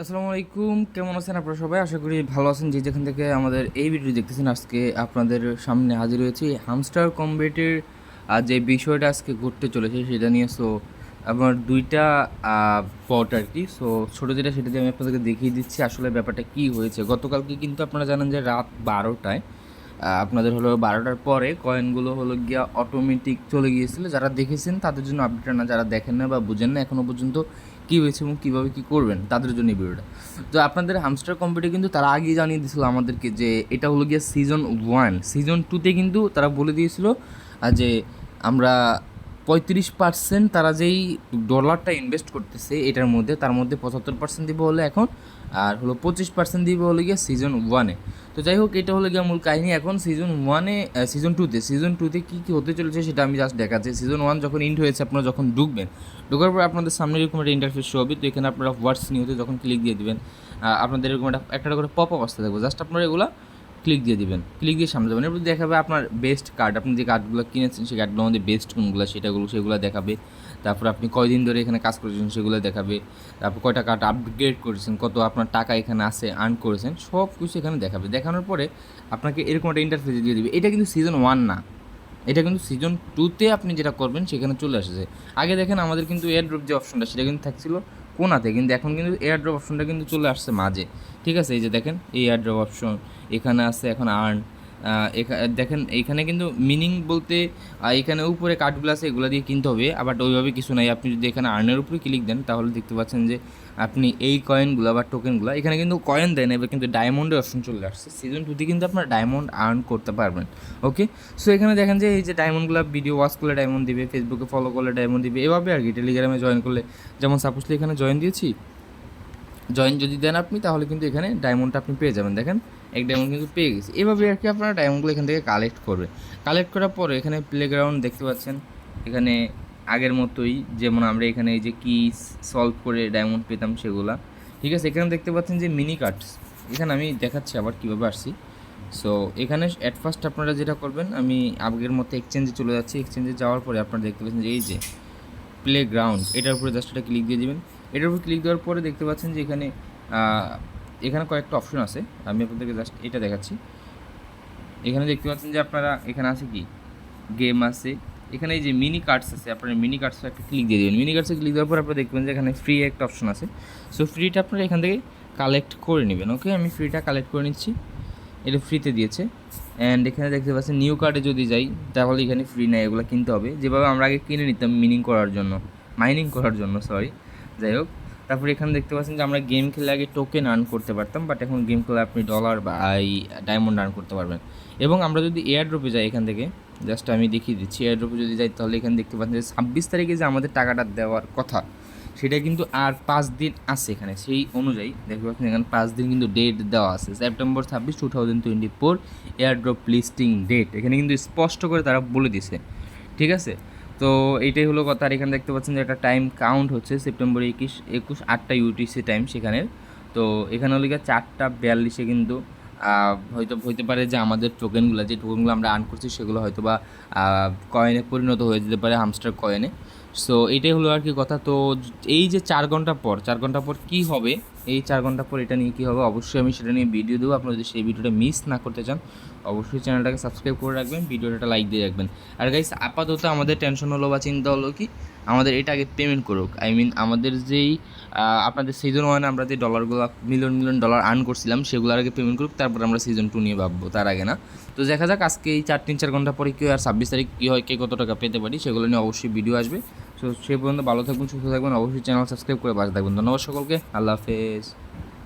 আসসালামু আলাইকুম, কেমন আছেন আপনারা সবাই? আশা করি ভালো আছেন। যে যেখান থেকে আমাদের এই ভিডিও দেখতেছেন, আজকে আপনাদের সামনে হাজির হয়েছি হামস্টার কম্বেটের যে বিষয়টা আজকে ঘটতে চলেছে সেটা নিয়ে। সো আমার দুইটা পট আর কি। সো ছোটো যেটা সেটা দিয়ে আমি আপনাদেরকে দেখিয়ে দিচ্ছি আসলে ব্যাপারটা কী হয়েছে। গতকালকে কিন্তু আপনারা জানেন যে রাত 12টায় আপনাদের হলো 12টার পরে কয়েনগুলো হলো গিয়া অটোমেটিক চলে গিয়েছিলো। যারা দেখেছেন তাদের জন্য আপডেট, না যারা দেখেন না বা বুঝেন না এখনও পর্যন্ত কী হয়েছে এবং কীভাবে কী করবেন তাদের জন্য এই ভিডিওটা। তো আপনাদের হামস্টার কম্পিউটার কিন্তু তারা আগেই জানিয়ে দিয়েছিল আমাদেরকে যে এটা হলো গিয়া সিজন 1। সিজন 2তে কিন্তু তারা বলে দিয়েছিল যে আমরা 35% তারা যেই ডলারটা ইনভেস্ট করতেছে এটার মধ্যে, তার মধ্যে 75% দিব হলে এখন, আর হলো 25% দিব হলো গিয়া সিজন 1-এ। তো যাই হোক, এটা হলো গিয়া মূল কাহিনী। এখন সিজন 1-এ সিজন 2তে কী কী হতে চলেছে সেটা আমি জাস্ট দেখাচ্ছি। সিজন 1 যখন ইন্ড হয়েছে, আপনারা যখন ঢোকার পর আপনাদের সামনে এরকম একটা ইন্টারফেস শো হবে। তো এখানে আপনারা হোয়াটস নিউতে যখন ক্লিক দিয়ে দিবেন, আপনাদের এরকম একটা করে পপ আপ আসতে থাকবে। জাস্ট আপনারা এগুলো ক্লিক দিয়ে দিবেন, ক্লিক দিয়ে সামনে যাবেন। এরপর দেখাবে আপনার বেস্ট কার্ড, আপনি যে কার্ডগুলো কিনেছেন সেই কার্ডগুলোর মধ্যে বেস্ট কোনগুলো সেগুলো দেখাবে। তারপর আপনি কয়দিন ধরে এখানে কাজ করেছেন সেগুলো দেখাবে। তারপর কয়টা কার্ড আপগ্রেড করেছেন, কত আপনার টাকা এখানে আছে আর্ন করেছেন, সব কিছু এখানে দেখাবে। দেখানোর পরে আপনাকে এরকম একটা ইন্টারফেস দিয়ে দিবে। এটা কিন্তু সিজন 1 না, এটা কিন্তু সিজন 2তে আপনি যেটা করবেন সেখানে চলে আসছে। আগে দেখেন আমাদের কিন্তু এয়ার ড্রপ যে অপশনটা সেটা কিন্তু থাকছিল কোনাতে, কিন্তু এখন কিন্তু এয়ার ড্রপ অপশনটা কিন্তু চলে আসছে মাঝে। ঠিক আছে, এই যে দেখেন এই এয়ার ড্রপ অপশন এখানে আছে এখন আর্ন। দেখেন এইখানে কিন্তু মিনিং বলতে এখানে উপরে কার্ডগুলো আছে এগুলো দিয়ে কিনতে হবে, আবার ওইভাবে কিছু নাই। আপনি যদি এখানে আর্নের উপরে ক্লিক দেন তাহলে দেখতে পাচ্ছেন যে আপনি এই কয়েনগুলো বা টোকেনগুলো, এখানে কিন্তু কয়েন দেন, এবার কিন্তু ডায়মন্ডের অপশন চলে আসছে। সিজন 2তে কিন্তু আপনার ডায়মন্ড আর্ন করতে পারবেন। ওকে, সো এখানে দেখেন যে এই যে ডায়মন্ডগুলো ভিডিও ওয়াচ করলে ডায়মন্ড দিবে, ফেসবুকে ফলো করলে ডায়মন্ড দিবে, এভাবে আর কি। টেলিগ্রামে জয়েন করলে, যেমন সাপোজলি এখানে জয়েন দিয়েছি, জয়েন যদি দেন আপনি তাহলে কিন্তু এখানে ডায়মন্ডটা আপনি পেয়ে যাবেন। দেখেন এক ডায়মন্ড কিন্তু পেয়ে গেছি। এভাবে আর কি আপনারা ডায়মন্ডগুলো এখান থেকে কালেক্ট করবে। কালেক্ট করার পরে এখানে প্লেগ্রাউন্ড দেখতে পাচ্ছেন, এখানে আগের মতোই যেমন আমরা এখানে এই যে কি সলভ করে ডায়মন্ড পেতাম সেগুলা। ঠিক আছে, এখানে দেখতে পাচ্ছেন যে মিনি কার্ডস, এখানে আমি দেখাচ্ছি আবার কীভাবে আসছি। সো এখানে অ্যাট ফার্স্ট আপনারা যেটা করবেন, আমি আগের মতো এক্সচেঞ্জে চলে যাচ্ছি। এক্সচেঞ্জে যাওয়ার পরে আপনারা দেখতে পাচ্ছেন যে এই যে প্লেগ্রাউন্ড, এটার উপরে জাস্ট এটা ক্লিক দিয়ে দেবেন। এটার উপর ক্লিক দেওয়ার পরে দেখতে পাচ্ছেন যে এখানে কয়েকটা অপশন আছে, আমি আপনাদেরকে জাস্ট এটা দেখাচ্ছি। এখানে দেখতে পাচ্ছেন যে আপনারা এখানে আছে কি গেম আছে, এখানে এই যে মিনি কার্ডস আছে, আপনারা মিনি কার্ডসে একটা ক্লিক দিয়ে দেবেন। মিনি কার্ডসে ক্লিক দেওয়ার পর আপনারা দেখবেন যে এখানে ফ্রি একটা অপশন আছে। সো ফ্রিটা আপনারা এখান থেকে কালেক্ট করে নেবেন। ওকে, আমি ফ্রিটা কালেক্ট করে নিচ্ছি, এটা ফ্রিতে দিয়েছে। অ্যান্ড এখানে দেখতে পাচ্ছেন নিউ কার্ডে যদি যাই তাহলে এখানে ফ্রি নেই, এগুলো কিনতে হবে। যেভাবে আমরা আগে কিনে নিতাম মাইনিং করার জন্য সরি, যাই হোক। তারপরে এখানে দেখতে পাচ্ছেন যে আমরা গেম খেলে আগে টোকেন আর্ন করতে পারতাম, বাট এখন গেম খেলে আপনি ডলার বা ডায়মন্ড আর্ন করতে পারবেন। এবং আমরা যদি এয়ার ড্রপে যাই, এখান থেকে জাস্ট আমি দেখিয়ে দিচ্ছি, এয়ার ড্রপে যদি যাই তাহলে এখানে দেখতে পাচ্ছেন যে 26 তারিখে যে আমাদের টাকাটা দেওয়ার কথা সেটা কিন্তু আর 5 দিন আছে এখানে। সেই অনুযায়ী দেখতে পাচ্ছেন এখানে 5 দিন কিন্তু ডেট দেওয়া আছে, September 26, 2024 airdrop listing date. এখানে কিন্তু স্পষ্ট করে তারা বলে দিছে। ঠিক আছে, তো এইটাই হলো কথা। আর এখানে দেখতে পাচ্ছেন যে একটা টাইম কাউন্ট হচ্ছে সেপ্টেম্বর 21 8টা ইউটিসি টাইম সেখানের। তো এখানে হলো গিয়ে 4টা 42-এ কিন্তু হয়তো হইতে পারে যে আমাদের টোকেনগুলো আমরা আর্ন করছি সেগুলো হয়তো বা কয়েনে পরিণত হয়ে যেতে পারে, হামস্টার কয়েনে। সো এইটাই হলো আর কি কথা। তো এই যে 4 ঘন্টা পর কী হবে, এই 4 ঘন্টা পর এটা নিয়ে কী হবে অবশ্যই আমি সেটা নিয়ে ভিডিও দেবো। আপনারা যদি সেই ভিডিওটা মিস না করতে চান অবশ্যই চ্যানেলটাকে সাবস্ক্রাইব করে রাখবেন, ভিডিওটা লাইক দিয়ে রাখবেন। আর গাইস, আপাতত আমাদের টেনশন হলো বা চিন্তা হলো কি, আমাদের এটা আগে পেমেন্ট করুক। আমাদের যেই আপনাদের সিজন 1 আমরা যে ডলারগুলো মিলিয়ন ডলার আর্ন করছিলাম সেগুলোর আগে পেমেন্ট করুক, তারপর আমরা সিজন 2 নিয়ে ভাববো, তার আগে না। তো দেখা যাক আজকে এই 3-4 ঘন্টা পরে কী হয়, আর 26 তারিখ কী হয়, কে কত টাকা পেতে পারি সেগুলো নিয়ে অবশ্যই ভিডিও আসবে। সো সে পর্যন্ত ভালো থাকবেন, সুস্থ থাকবেন, অবশ্যই চ্যানেল সাবস্ক্রাইব করে পাশে থাকবেন। ধন্যবাদ সকলকে, আল্লাহ হাফেজ।